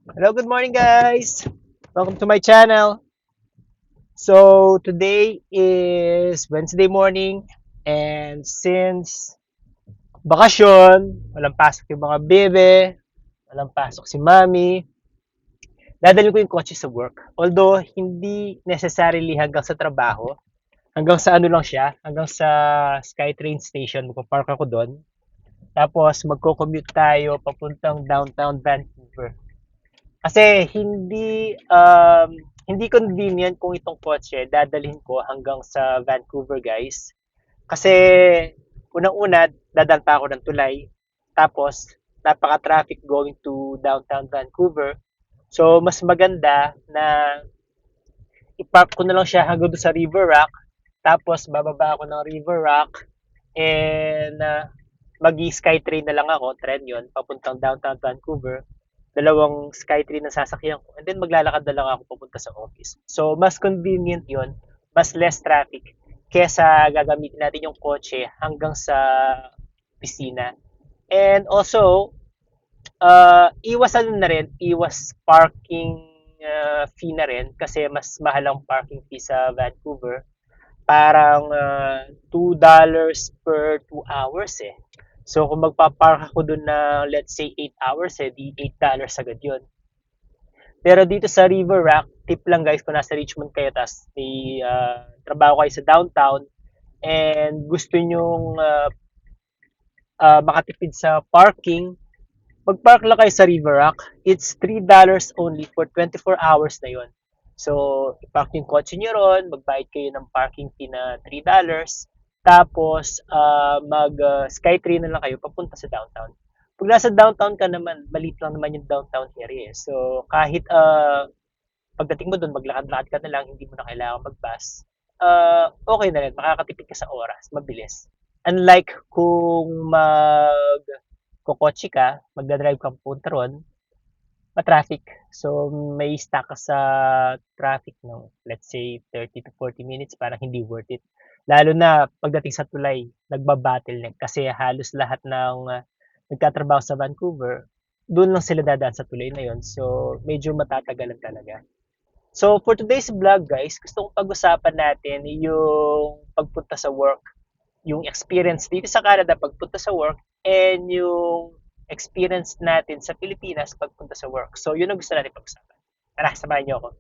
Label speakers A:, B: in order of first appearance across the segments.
A: Hello, good morning, guys. Welcome to my channel. So, today is Wednesday morning, and since bakasyon, walang pasok yung mga bebe, walang pasok si mami, dadalhin ko yung kotse sa work. Although, hindi necessarily hanggang sa trabaho, hanggang sa ano lang siya, hanggang sa SkyTrain station, magpapark ako doon. Tapos, magko-commute tayo papuntang downtown Vancouver. Kasi hindi convenient kung itong kotse dadalhin ko hanggang sa Vancouver, guys. Kasi unang-una, dadaan pa ako ng tulay. Tapos, napaka-traffic going to downtown Vancouver. So, mas maganda na i-park ko na lang siya hanggang doon sa River Rock. Tapos, bababa ako ng River Rock and mag-skytrain na lang ako, tren yon papuntang downtown Vancouver. Dalawang Skytrain na sasakyan ko. And then maglalakad na lang ako papunta sa office. So, mas convenient yon, mas less traffic kesa gagamitin natin yung kotse hanggang sa opisina. And also, iwas ano na rin, iwas parking fee na rin kasi mas mahal ang parking fee sa Vancouver. Parang $2 per 2 hours eh. So kung magpa-park ako dun na let's say 8 hours eh, di $8 agad yun. Pero dito sa River Rock, tip lang guys kung nasa Richmond kayo tas may trabaho kayo sa downtown and gusto nyong makatipid sa parking, mag-park lang kayo sa River Rock. It's $3 only for 24 hours na yon. So, i-park yung kotse nyo ron, magbayad kayo ng parking fee na $3. Tapos, Skytrain na lang kayo papunta sa downtown. Pag nasa downtown ka naman, maliit lang naman yung downtown area. So, kahit pagdating mo doon, maglakad-lakad ka na lang, hindi mo na kailangan mag-bus, okay na rin, makakatipid ka sa oras, mabilis. Unlike kung kokotse ka, magdadrive ka papunta ron, ma-traffic. So, may stuck ka sa traffic ng, let's say, 30 to 40 minutes, parang hindi worth it. Lalo na pagdating sa tulay, nagba-bottleneck kasi halos lahat ng nagtatrabaho sa Vancouver, doon lang sila dadaan sa tulay na yon. So, medyo matatagalan talaga. So, for today's vlog, guys, gusto kong pag-usapan natin yung pagpunta sa work, yung experience dito sa Canada pagpunta sa work, and yung experience natin sa Pilipinas pagpunta sa work. So, yun ang gusto natin pag-usapan. Tara, samahan niyo ako.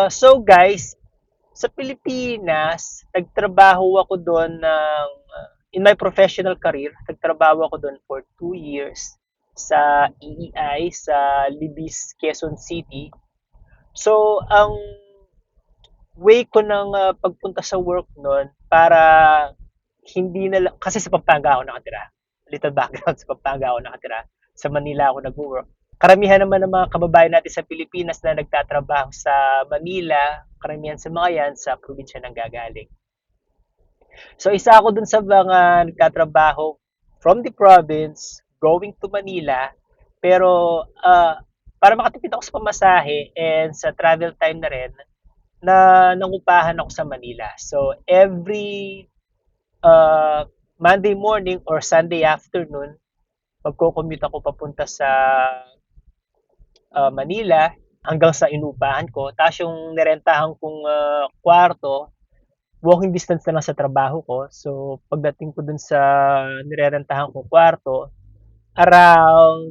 A: So, guys, sa Pilipinas, nagtrabaho ako doon in my professional career, nagtrabaho ako doon for 2 years sa EEI, sa Libis, Quezon City. So, ang way ko ng pagpunta sa work noon para hindi na lang, kasi sa Pampanga ako nakatira. Little background, sa Pampanga ako nakatira. Sa Manila ako nag-work. Karamihan naman ng mga kababayan natin sa Pilipinas na nagtatrabaho sa Manila, karamihan sa mga yan sa probinsya ng gagaling. So isa ako dun sa mga nagtatrabaho from the province going to Manila, pero para makatipid ako sa pamasahe and sa travel time na rin, na nangupahan ako sa Manila. So every Monday morning or Sunday afternoon, magko-commute ako papunta sa Manila hanggang sa inupahan ko. Tapos yung nirentahan kong kwarto, walking distance na lang sa trabaho ko. So, pagdating ko dun sa nirerentahan kong kwarto, around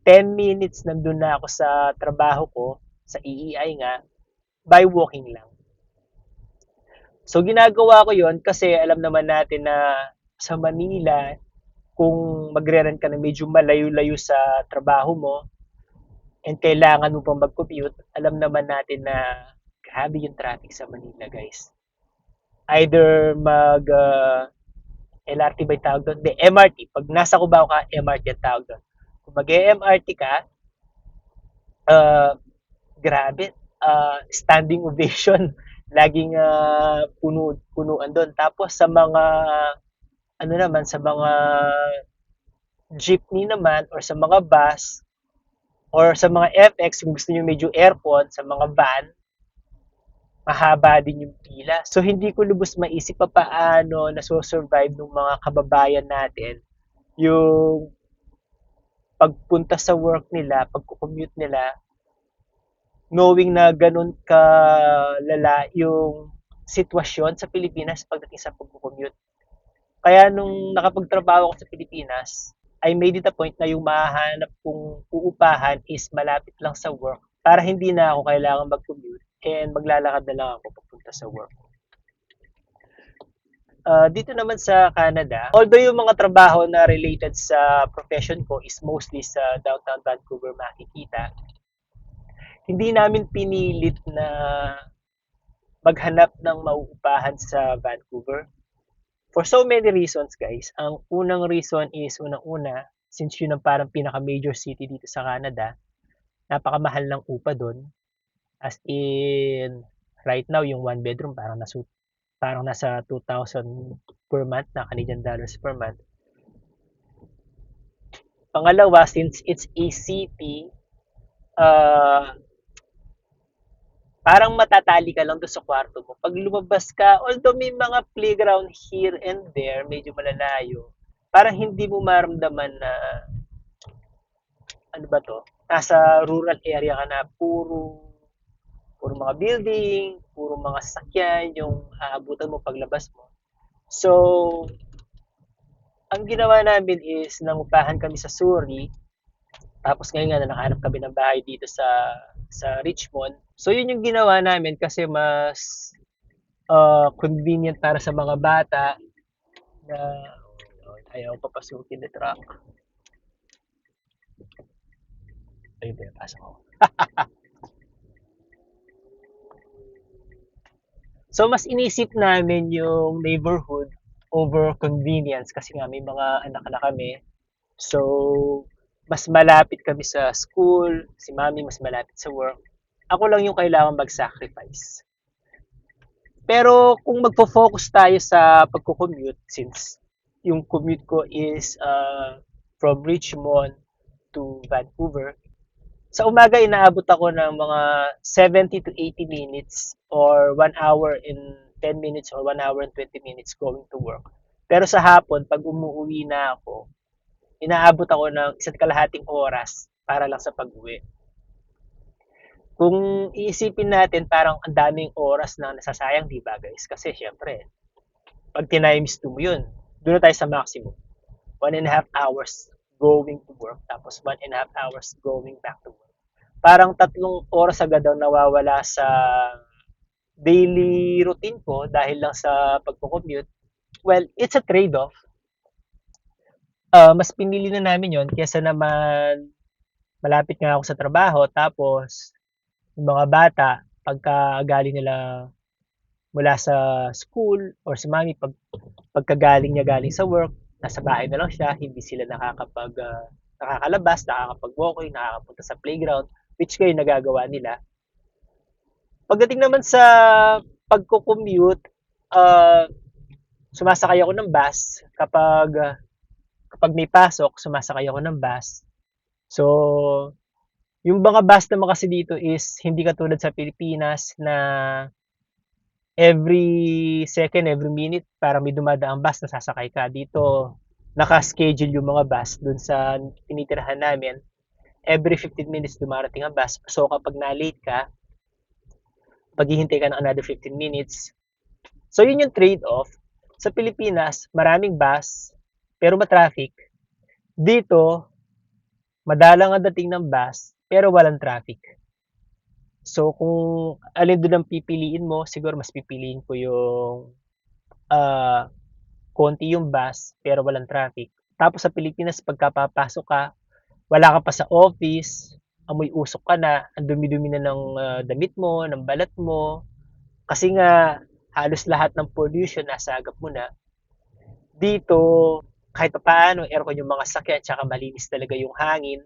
A: 10 minutes nandun na ako sa trabaho ko, sa EEI nga, by walking lang. So, ginagawa ko yon kasi alam naman natin na sa Manila, kung magre-rent ka na medyo malayo-layo sa trabaho mo and kailangan mo pang mag-commute, alam naman natin na grabe yung traffic sa Manila, guys. Either LRT ba yung tawag doon? Hindi, MRT. Pag nasa Cubao ka, MRT ang tawag doon. Kung mag-MRT ka, uh, grabe, standing ovation. Laging punuan doon. Tapos sa mga ano naman, sa mga jeepney naman or sa mga bus or sa mga FX, kung gusto niyo medyo aircon, sa mga van, mahaba din yung pila. So, hindi ko lubos maisip pa paano naso-survive ng mga kababayan natin yung pagpunta sa work nila, pagko-commute nila, knowing na ganun kalala yung sitwasyon sa Pilipinas pagdating sa pagko-commute. Kaya nung nakapagtrabaho ako sa Pilipinas, I made it a point na yung mahahanap kong uupahan is malapit lang sa work para hindi na ako kailangan mag-commute and maglalakad na lang ako papunta sa work. Dito naman sa Canada, although yung mga trabaho na related sa profession ko is mostly sa downtown Vancouver makikita, hindi namin pinilit na maghanap ng mauupahan sa Vancouver. For so many reasons, guys. Ang unang reason is, unang-una, since yun ang parang pinaka-major city dito sa Canada, napakamahal ng upa doon. As in, right now, yung one bedroom parang nasa 2,000 per month na Canadian dollars per month. Pangalawa, since it's a city, uh, parang matatali ka lang doon sa kwarto mo. Pag lumabas ka, although may mga playground here and there, medyo malalayo, parang hindi mo maramdaman na, ano ba to, nasa rural area ka na, puro mga building, puro mga sasakyan, yung aabutan mo paglabas mo. So, ang ginawa namin is nangupahan kami sa Surrey, tapos ngayon nga na nakahanap kami ng bahay dito sa Richmond. So, yun yung ginawa namin kasi mas convenient para sa mga bata na ayaw papasukin ni truck. Ayun ba yung pasok ko? So, mas inisip namin yung neighborhood over convenience kasi nga may mga anak na kami. So, mas malapit kami sa school, si mami mas malapit sa work. Ako lang yung kailangan mag-sacrifice. Pero kung magfo-focus tayo sa pagko-commute, since yung commute ko is from Richmond to Vancouver, sa umaga inaabot ako ng mga 70 to 80 minutes or 1 hour and 10 minutes or 1 hour and 20 minutes going to work. Pero sa hapon, pag umuwi na ako, inaabot ako ng isa't kalahating oras para lang sa pag-uwi. Kung iisipin natin, parang ang daming oras na nasasayang, di ba guys? Kasi syempre, pag tinimes 2 mo yun, doon na tayo sa maximum. 1.5 hours going to work, tapos 1.5 hours going back to work. Parang 3 oras agad daw nawawala sa daily routine ko dahil lang sa pagko-commute. Well, it's a trade-off. Mas pinili na namin yon kesa naman malapit nga ako sa trabaho tapos yung mga bata pagka galing nila mula sa school or si mami pagkagaling niya galing sa work, nasa bahay na lang siya, hindi sila nakakalabas, nakakapag-walking, nakakapunta sa playground, which kayo nagagawa nila. Pagdating naman sa pagko-commute, sumasakay ako ng bus kapag may pasok, sumasakay ako ng bus. So, yung mga bus naman kasi dito is hindi katulad sa Pilipinas na every second, every minute parang may dumadaang bus na sasakay ka. Dito, naka-schedule yung mga bus dun sa tinitirahan namin. Every 15 minutes dumarating ang bus. So, kapag na-late ka, paghihintay ka ng another 15 minutes. So, yun yung trade-off. Sa Pilipinas, maraming bus, pero ma-traffic. Dito, madalang ang dating ng bus, pero walang traffic. So, kung alin doon ang pipiliin mo, siguro mas pipiliin ko yung konti yung bus, pero walang traffic. Tapos sa Pilipinas, pagkapapasok ka, wala ka pa sa office, amoy usok ka na, ang dumi-dumi na ng damit mo, ng balat mo. Kasi nga, halos lahat ng pollution nasa agap mo na. Dito, kahit pa paano, aircon yung mga sakyan, tsaka malinis talaga yung hangin.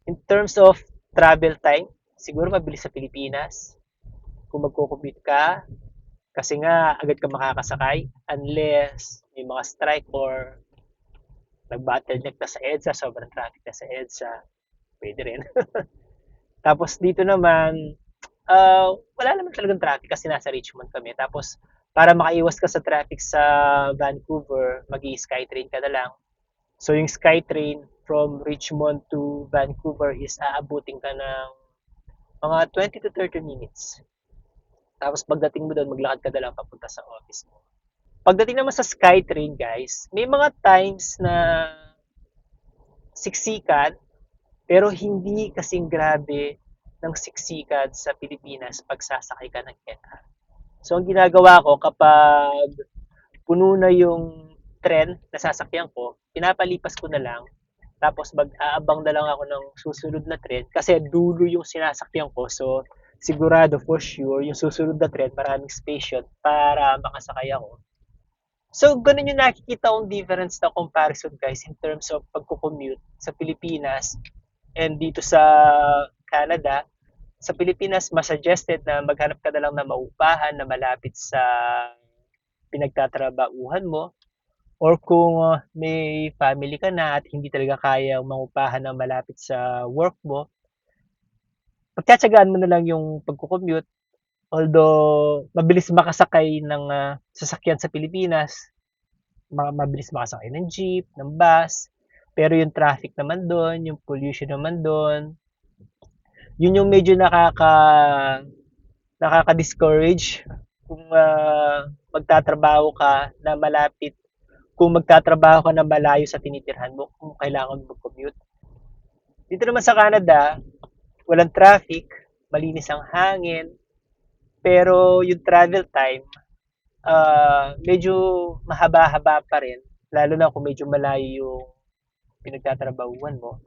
A: In terms of travel time, siguro mabilis sa Pilipinas. Kung magko-commute ka, kasi nga agad ka makakasakay unless may mga strike or nag-bottleneck na sa EDSA, sobrang traffic na sa EDSA, pwede rin. Tapos dito naman, wala naman talagang traffic kasi nasa Richmond kami. Tapos, para makaiwas ka sa traffic sa Vancouver, mag-i-Skytrain ka na lang. So, yung Skytrain from Richmond to Vancouver is aabutin ka ng mga 20 to 30 minutes. Tapos, pagdating mo doon, maglakad ka na lang papunta sa office mo. Pagdating naman sa Skytrain, guys, may mga times na siksikan, pero hindi kasing grabe ng siksikan sa Pilipinas pag sasakay ka ng EDSA. So, ang ginagawa ko kapag puno na yung tren na sasakyan ko, pinapalipas ko na lang. Tapos mag-aabang na lang ako ng susunod na tren kasi dulo yung sinasakyan ko. So, sigurado for sure, yung susunod na tren, maraming station para makasakay ako. So, ganun yung nakikita kong difference na comparison, guys, in terms of pagko-commute sa Pilipinas and dito sa Canada. Sa Pilipinas, mas suggested na maghanap ka na lang na maupahan na malapit sa pinagtatrabahuhan mo. Or kung may family ka na at hindi talaga kaya mangupahan na malapit sa work mo, pagtsatsagaan mo na lang yung pagko-commute. Although, mabilis makasakay ng sasakyan sa Pilipinas, mabilis makasakay ng jeep, ng bus, pero yung traffic naman doon, yung pollution naman doon, yun yung medyo nakaka-discourage kung magtatrabaho ka na malapit, kung magtatrabaho ka na malayo sa tinitirhan mo, kung kailangan mo mag-commute. Dito naman sa Canada, walang traffic, malinis ang hangin, pero yung travel time, medyo mahaba-haba pa rin, lalo na kung medyo malayo yung pinagtatrabahuan mo.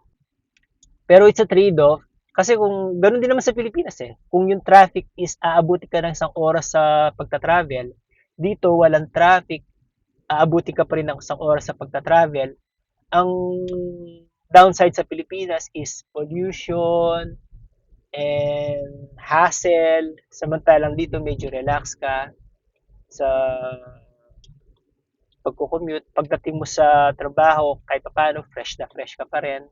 A: Pero it's a trade-off, kasi kung ganoon din naman sa Pilipinas kung yung traffic is aabuti ka ng isang oras sa pagta-travel, dito walang traffic, aabuti ka pa rin ng isang oras sa pagta-travel. Ang downside sa Pilipinas is pollution and hassle. Samantalang dito medyo relax ka sa pagko-commute. Pagdating mo sa trabaho, kahit paano fresh na fresh ka pa rin.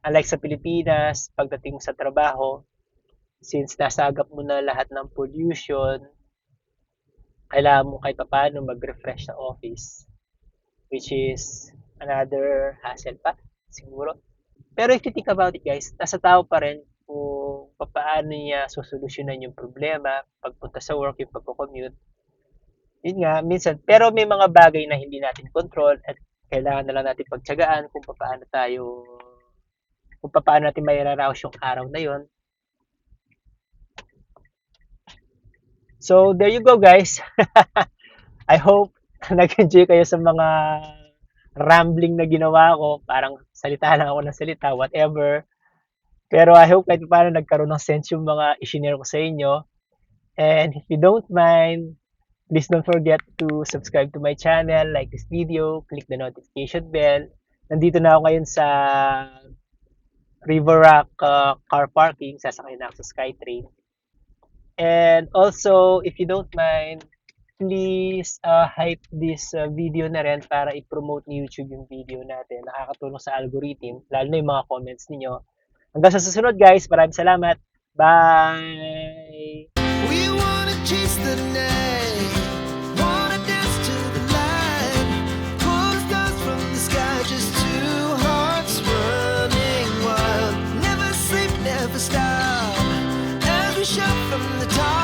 A: Unlike sa Pilipinas, pagdating mo sa trabaho, since nasagap mo na lahat ng pollution, kailangan mo kahit paano mag-refresh sa office, which is another hassle pa, siguro. Pero if you think about it, guys, nasa tao pa rin kung paano niya susolusyonan yung problema pagpunta sa work, yung pagko-commute. Yun nga, minsan, pero may mga bagay na hindi natin control at kailangan na lang natin pagtiyagaan kung paano natin mairaraos yung araw na yon. So, there you go, guys. I hope nag-enjoy kayo sa mga rambling na ginawa ko. Parang salita lang ako ng salita, whatever. Pero I hope kahit paano nagkaroon ng sense yung mga i-share ko sa inyo. And if you don't mind, please don't forget to subscribe to my channel, like this video, click the notification bell. Nandito na ako ngayon sa River Rock car parking. Sasakay na ako sa Skytrain. And also, if you don't mind, please hype this video na rin para i-promote ni YouTube yung video natin. Nakakatulong sa algorithm, lalo na yung mga comments ninyo. Hanggang sa susunod, guys. Maraming salamat. Bye!
B: We wanna chase the night, wanna dance to the light, pull the stars from the sky, just two hearts running wild. Never sleep, never stop, as we shout from the top.